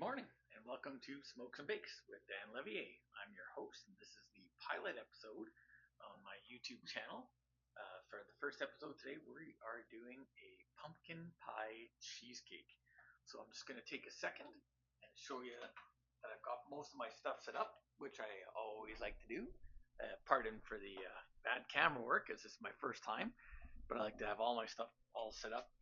morning, and welcome to Smokes and Bakes with Dan Levier. I'm your host, and this is the pilot episode on my YouTube channel. For the first episode today, we are doing a pumpkin pie cheesecake. So I'm just going to take a second and show you that I've got most of my stuff set up, which I always like to do. Pardon for the bad camera work, as this is my first time, but I like to have all my stuff all set up.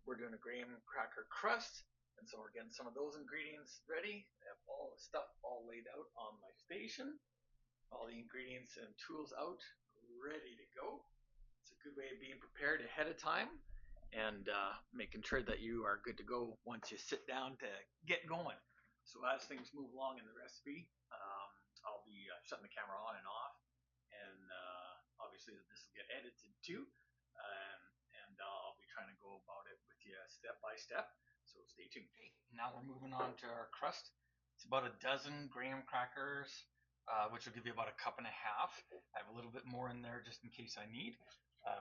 We're doing a graham cracker crust, and so we're getting some of those ingredients ready. I have all the stuff all laid out on my station, all the ingredients and tools out, ready to go. It's a good way of being prepared ahead of time and making sure that you are good to go once you sit down to get going. So as things move along in the recipe, I'll be shutting the camera on and off, and obviously this will get edited too. And I'll be trying to go about it with you step by step. So stay tuned. Okay, now we're moving on to our crust. It's about a dozen graham crackers, which will give you about a cup and a half. I have a little bit more in there just in case I need.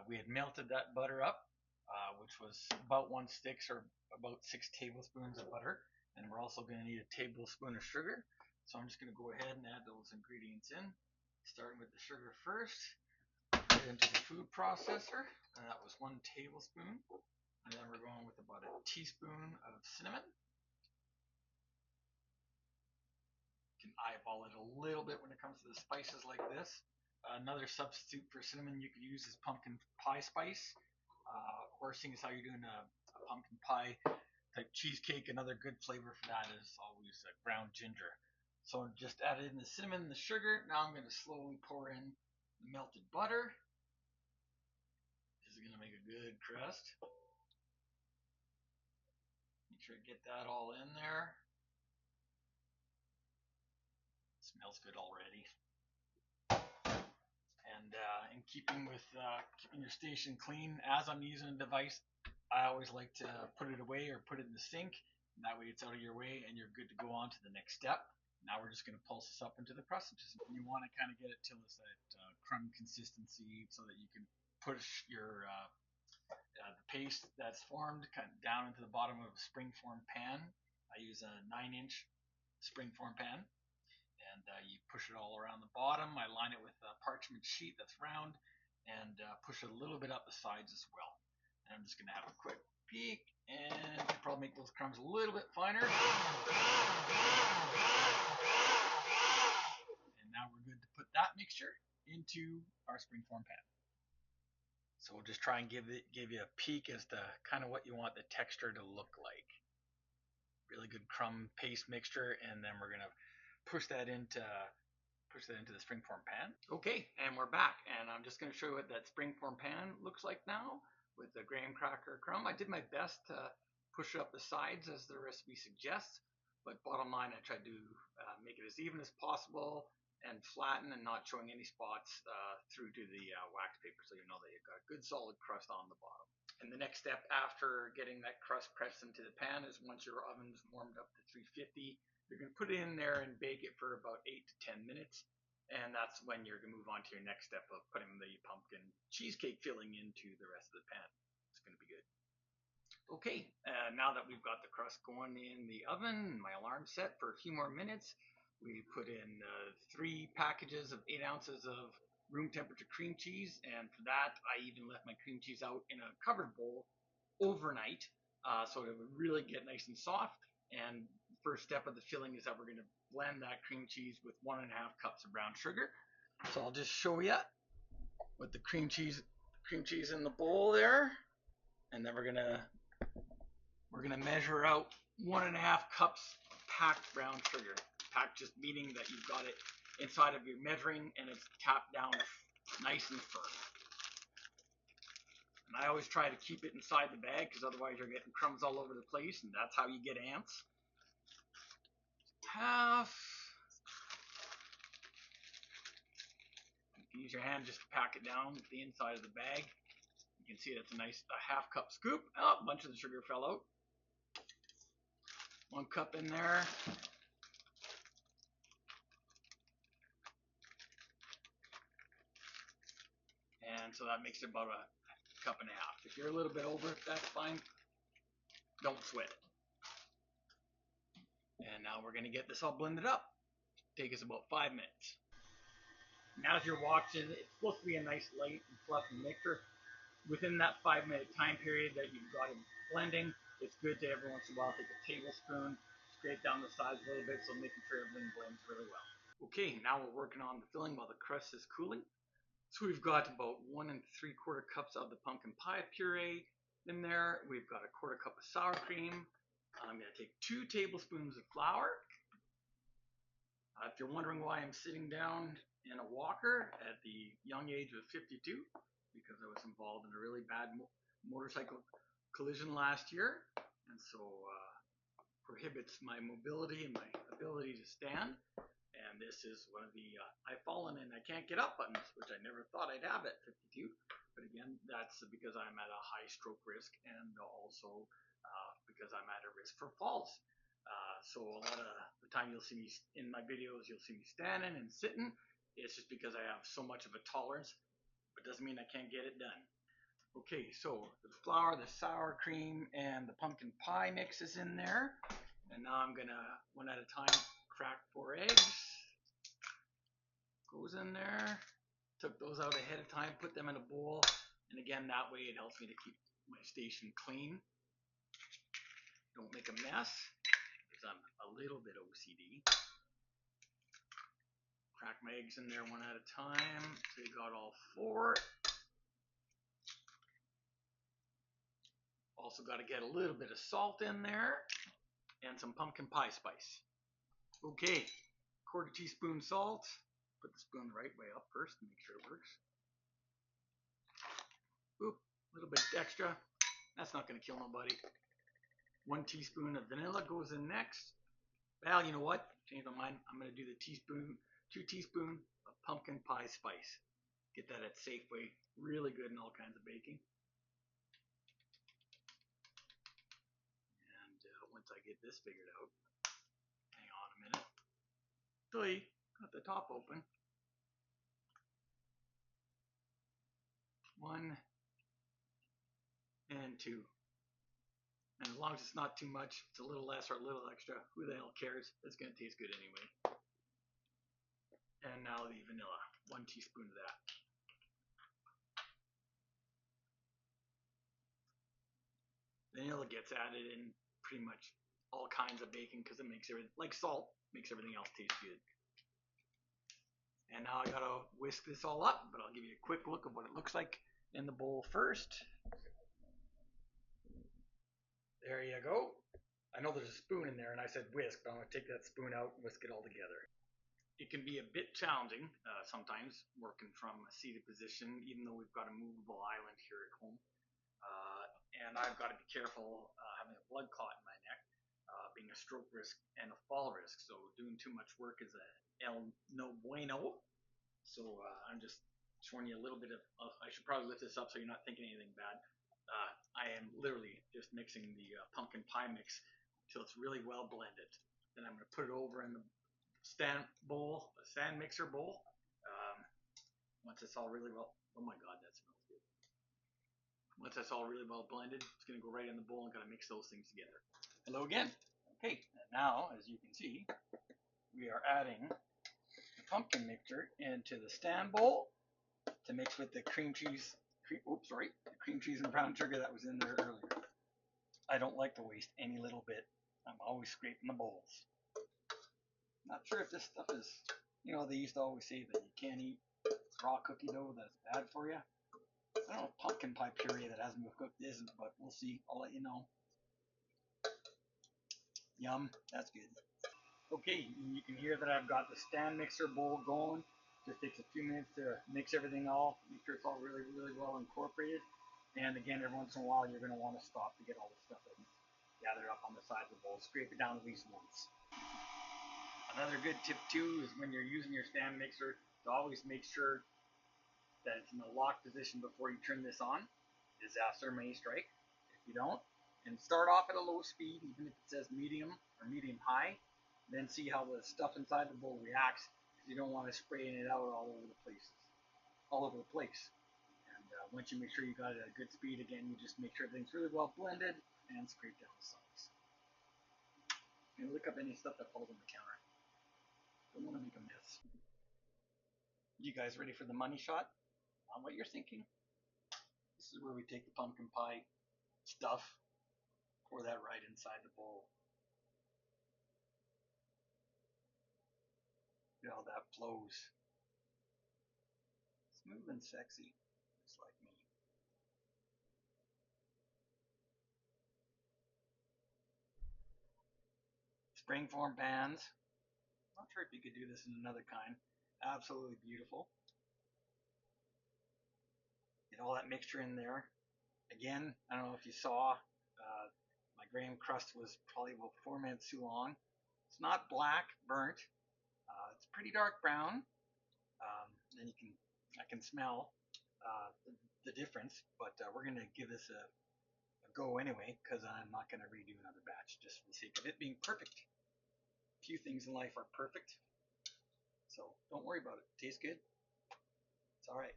We had melted that butter up, which was about 1 stick or about 6 tablespoons of butter. And we're also going to need a tablespoon of sugar. So I'm just going to go ahead and add those ingredients in, starting with the sugar first. Put it into the food processor, and that was 1 tablespoon. And then we're going with about a teaspoon of cinnamon. You can eyeball it a little bit when it comes to the spices like this. Another substitute for cinnamon you could use is pumpkin pie spice. Or seeing as how you're doing a pumpkin pie type cheesecake, another good flavor for that is always ground ginger. So just added in the cinnamon and the sugar. Now I'm going to slowly pour in the melted butter. This is going to make a good crust. Make sure to get that all in there. Smells good already. And in keeping with keeping your station clean, as I'm using a device, I always like to put it away or put it in the sink. And that way it's out of your way and you're good to go on to the next step. Now we're just going to pulse this up into the crust. You want to kind of get it till it's that crumb consistency so that you can push your the paste that's formed kind of down into the bottom of a springform pan. I use a 9-inch springform pan, and you push it all around the bottom. I line it with a parchment sheet that's round, and push it a little bit up the sides as well. And I'm just going to have a quick peek, and probably make those crumbs a little bit finer. And now we're good to put that mixture into our springform pan. So we'll just try and give you a peek as to kind of what you want the texture to look like. Really good crumb paste mixture, and then we're gonna push that into the springform pan. Okay, and we're back, and I'm just gonna show you what that springform pan looks like now with the graham cracker crumb. I did my best to push it up the sides as the recipe suggests, but bottom line, I tried to make it as even as possible and flatten and not showing any spots through to the wax paper, so you know that you've got a good solid crust on the bottom. And the next step after getting that crust pressed into the pan is once your oven's warmed up to 350, you're going to put it in there and bake it for about 8 to 10 minutes. And that's when you're going to move on to your next step of putting the pumpkin cheesecake filling into the rest of the pan. It's going to be good. Okay, now that we've got the crust going in the oven, my alarm set for a few more minutes, we put in 3 packages of 8 ounces of room temperature cream cheese, and for that I even left my cream cheese out in a covered bowl overnight so it would really get nice and soft. And the first step of the filling is that we're going to blend that cream cheese with 1.5 cups of brown sugar. So I'll just show you with the cream cheese in the bowl there, and then we're gonna measure out 1.5 cups packed brown sugar. Packed just meaning that you've got it inside of your measuring and it's tapped down nice and firm. And I always try to keep it inside the bag because otherwise you're getting crumbs all over the place, and that's how you get ants. Half. You can use your hand just to pack it down to the inside of the bag. You can see it's a nice 1/2 cup scoop. Oh, a bunch of the sugar fell out. 1 cup in there. And so that makes it about 1.5 cups. If you're a little bit over, that's fine. Don't sweat it. And now we're going to get this all blended up. Take us about 5 minutes. Now as you're watching, it's supposed to be a nice light and fluffy mixture. Within that 5-minute time period that you've got it blending, it's good to every once in a while take a tablespoon, scrape down the sides a little bit, so making sure everything blends really well. Okay, now we're working on the filling while the crust is cooling. So we've got about 1 3/4 cups of the pumpkin pie puree in there. We've got 1/4 cup of sour cream. I'm going to take 2 tablespoons of flour. If you're wondering why I'm sitting down in a walker at the young age of 52, because I was involved in a really bad motorcycle collision last year, and so prohibits my mobility and my ability to stand. And this is one of the I've fallen and I can't get up buttons, which I never thought I'd have at 52. But again, that's because I'm at a high stroke risk, and also because I'm at a risk for falls. So a lot of the time you'll see me in my videos, you'll see me standing and sitting. It's just because I have so much of a tolerance, but doesn't mean I can't get it done. Okay, so the flour, the sour cream, and the pumpkin pie mix is in there. And now I'm gonna, one at a time, crack 4 eggs. Goes in there. Took those out ahead of time, put them in a bowl. And again, that way it helps me to keep my station clean. Don't make a mess. I'm a little bit OCD. Crack my eggs in there 1 at a time. So you got all 4. Also got to get a little bit of salt in there and some pumpkin pie spice. Okay, 1/4 teaspoon salt. Put the spoon the right way up first to make sure it works. Oop, a little bit extra. That's not going to kill nobody. 1 teaspoon of vanilla goes in next. Well, you know what? Change my mind. I'm going to do the 2 teaspoons of pumpkin pie spice. Get that at Safeway. Really good in all kinds of baking. And once I get this figured out, hang on a minute. Actually, got the top open. 1 and 2. And as long as it's not too much, it's a little less or a little extra, who the hell cares? It's going to taste good anyway. And now the vanilla, 1 teaspoon of that. Vanilla gets added in pretty much all kinds of baking because it makes everything, like salt, makes everything else taste good. And now I gotta whisk this all up, but I'll give you a quick look of what it looks like in the bowl first. There you go. I know there's a spoon in there, and I said whisk, but I'm going to take that spoon out and whisk it all together. It can be a bit challenging sometimes working from a seated position, even though we've got a movable island here at home. And I've got to be careful having a blood clot in my neck, being a stroke risk and a fall risk. So doing too much work is no bueno. So I'm just showing you a little bit of, I should probably lift this up so you're not thinking anything bad. I am literally just mixing the pumpkin pie mix until it's really well blended. Then I'm going to put it over in the stand mixer bowl. Once it's all really well, oh my god, that smells good. Once that's all really well blended, it's going to go right in the bowl and got to mix those things together. Hello again. Okay, and now, as you can see, we are adding the pumpkin mixture into the stand bowl to mix with the cream cheese and brown sugar that was in there earlier. I don't like to waste any little bit. I'm always scraping the bowls. Not sure if this stuff is, you know, they used to always say that you can't eat raw cookie dough, that's bad for you. I don't know if pumpkin pie puree that hasn't been cooked isn't, but we'll see. I'll let you know. Yum, that's good. Okay, you can hear that I've got the stand mixer bowl going. Just takes a few minutes to mix everything all, make sure it's all really, really well incorporated. And again, every once in a while, you're going to want to stop to get all the stuff that's gathered up on the sides of the bowl. Scrape it down at least once. Another good tip too is when you're using your stand mixer to always make sure that it's in the lock position before you turn this on. Disaster may strike if you don't. And start off at a low speed, even if it says medium or medium high. Then see how the stuff inside the bowl reacts, because you don't want to spraying it out all over the place. And once you make sure you got it at a good speed, again, you just make sure everything's really well blended and scrape down the sides. And look up any stuff that falls on the counter. Don't want to make a mess. You guys ready for the money shot on what you're thinking? This is where we take the pumpkin pie stuff, pour that right inside the bowl. You know, that flows smooth and sexy, just like me. Springform pans. Not sure if you could do this in another kind. Absolutely beautiful. Get all that mixture in there. Again, I don't know if you saw, my graham crust was probably about 4 minutes too long. It's not black, burnt. It's pretty dark brown. And I can smell the difference. But we're gonna give this a go anyway, because I'm not gonna redo another batch just for the sake of it being perfect. Few things in life are perfect, so don't worry about it. Tastes good. It's all right.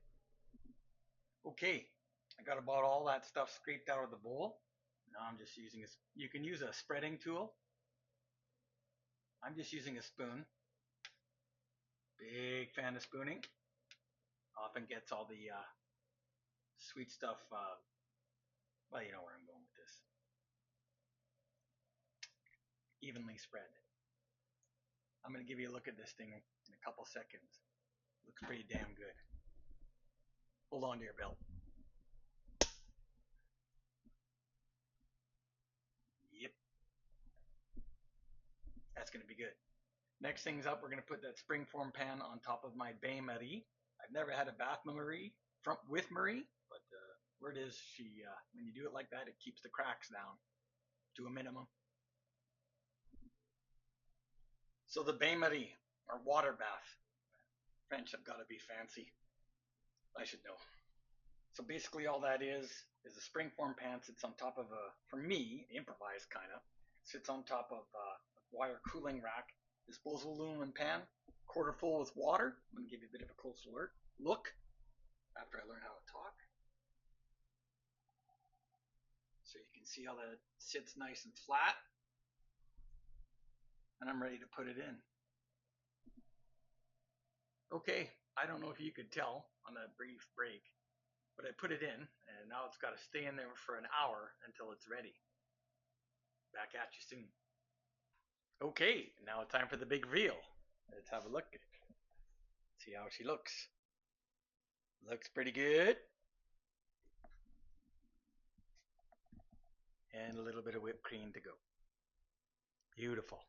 Okay, I got about all that stuff scraped out of the bowl. Now I'm just using a. You can use a spreading tool. I'm just using a spoon. Big fan of spooning. Often gets all the sweet stuff. Well, you know where I'm going with this. Evenly spread. I'm gonna give you a look at this thing in a couple seconds. Looks pretty damn good. Hold on to your belt. Yep, that's gonna be good. Next thing's up, we're gonna put that springform pan on top of my bain marie. I've never had a bath marie from with marie, but word is when you do it like that, it keeps the cracks down to a minimum. So the bain marie, or water bath. French have got to be fancy. I should know. So basically, all that is a springform pan sits on top of a, for me, improvised kind of, sits on top of a wire cooling rack, disposable aluminum pan, quarter full with water. I'm gonna give you a bit of a closer look after I learn how to talk. So you can see how that sits nice and flat, and I'm ready to put it in. Okay, I don't know if you could tell on that brief break, but I put it in, and now it's got to stay in there for an hour until it's ready. Back at you soon. Okay, now it's time for the big reveal. Let's have a look. See how she looks. Looks pretty good. And a little bit of whipped cream to go. Beautiful.